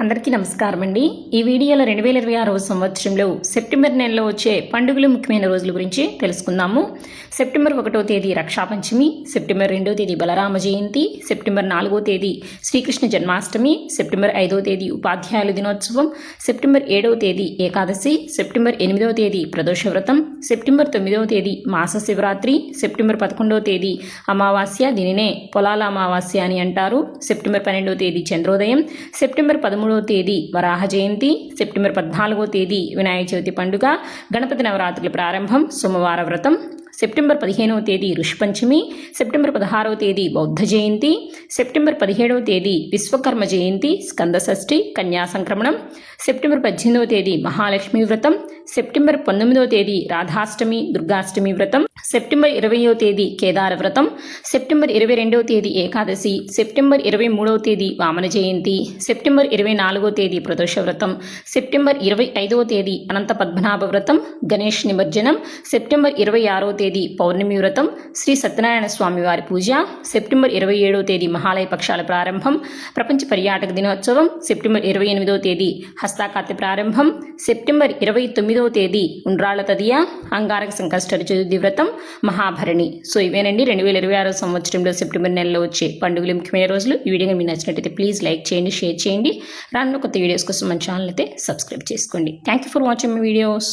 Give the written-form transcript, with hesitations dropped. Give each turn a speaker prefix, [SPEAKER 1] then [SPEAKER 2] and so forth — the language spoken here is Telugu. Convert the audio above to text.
[SPEAKER 1] అందరికీ నమస్కారం అండి. ఈ వీడియోలో 2026 సంవత్సరంలో సెప్టెంబర్ నెలలో వచ్చే పండుగలు ముఖ్యమైన రోజుల గురించి తెలుసుకుందాము. సెప్టెంబర్ 1వ తేదీ రక్షాపంచమి, సెప్టెంబర్ 2వ తేదీ బలరామ జయంతి, సెప్టెంబర్ 4వ తేదీ శ్రీకృష్ణ జన్మాష్టమి, సెప్టెంబర్ 5వ తేదీ ఉపాధ్యాయుల దినోత్సవం, సెప్టెంబర్ 7వ తేదీ ఏకాదశి, సెప్టెంబర్ 8వ తేదీ ప్రదోష వ్రతం, సెప్టెంబర్ 9వ తేదీ మాస శివరాత్రి, సెప్టెంబర్ 11వ తేదీ అమావాస్య, దీనినే పొలాల అమావాస్య అని అంటారు, సెప్టెంబర్ 12వ తేదీ చంద్రోదయం, సెప్టెంబర్ 13వ తేదీ వరాహ జయంతి, సెప్టెంబర్ 14వ తేదీ వినాయక చవితి పండుగ, గణపతి నవరాత్రుల ప్రారంభం, సోమవార వ్రతం, సెప్టెంబర్ 15వ తేదీ ఋషిపంచమి, సెప్టెంబర్ 16వ తేదీ బౌద్ధ జయంతి, సెప్టెంబర్ 17వ తేదీ విశ్వకర్మ జయంతి, స్కంద షష్ఠి, కన్యా సంక్రమణం, సెప్టెంబర్ 18వ తేదీ మహాలక్ష్మి వ్రతం, సెప్టెంబర్ 19వ తేదీ రాధాష్టమి, దుర్గాష్టమి వ్రతం, సెప్టెంబర్ 20వ తేదీ కేదార వ్రతం, సెప్టెంబర్ 22వ తేదీ ఏకాదశి, సెప్టెంబర్ 23వ తేదీ వామన జయంతి, సెప్టెంబర్ 24వ తేదీ ప్రదోష వ్రతం, సెప్టెంబర్ 25వ తేదీ అనంత పద్మనాభ వ్రతం, గణేష్ నిమజ్జనం, సెప్టెంబర్ 26వ తేదీ పౌర్ణమి వ్రతం, శ్రీ సత్యనారాయణ స్వామి వారి పూజ, సెప్టెంబర్ 27వ తేదీ మహాలయ పక్షాల ప్రారంభం, ప్రపంచ పర్యాటక దినోత్సవం, సెప్టెంబర్ 28వ తేదీ హస్తాకార్తె ప్రారంభం, సెప్టెంబర్ 29వ తేదీ ఉండ్రాళ్ల తదియ, అంగారక సంకష్ట చతుర్థి వ్రతం, మహాభరణి. సో ఇవేనండి 2026 సంవత్సరంలో సెప్టెంబర్ నెలలో వచ్చే పండుగలు ముఖ్యమైన రోజులు. ఈ వీడియో మీకు నచ్చినట్లయితే ప్లీజ్ లైక్ చేయండి, షేర్ చేయండి. రానున్న కొత్త వీడియోస్ కోసం మన ఛానల్ అయితే సబ్స్క్రైబ్ చేసుకోండి. Thank you for watching my videos.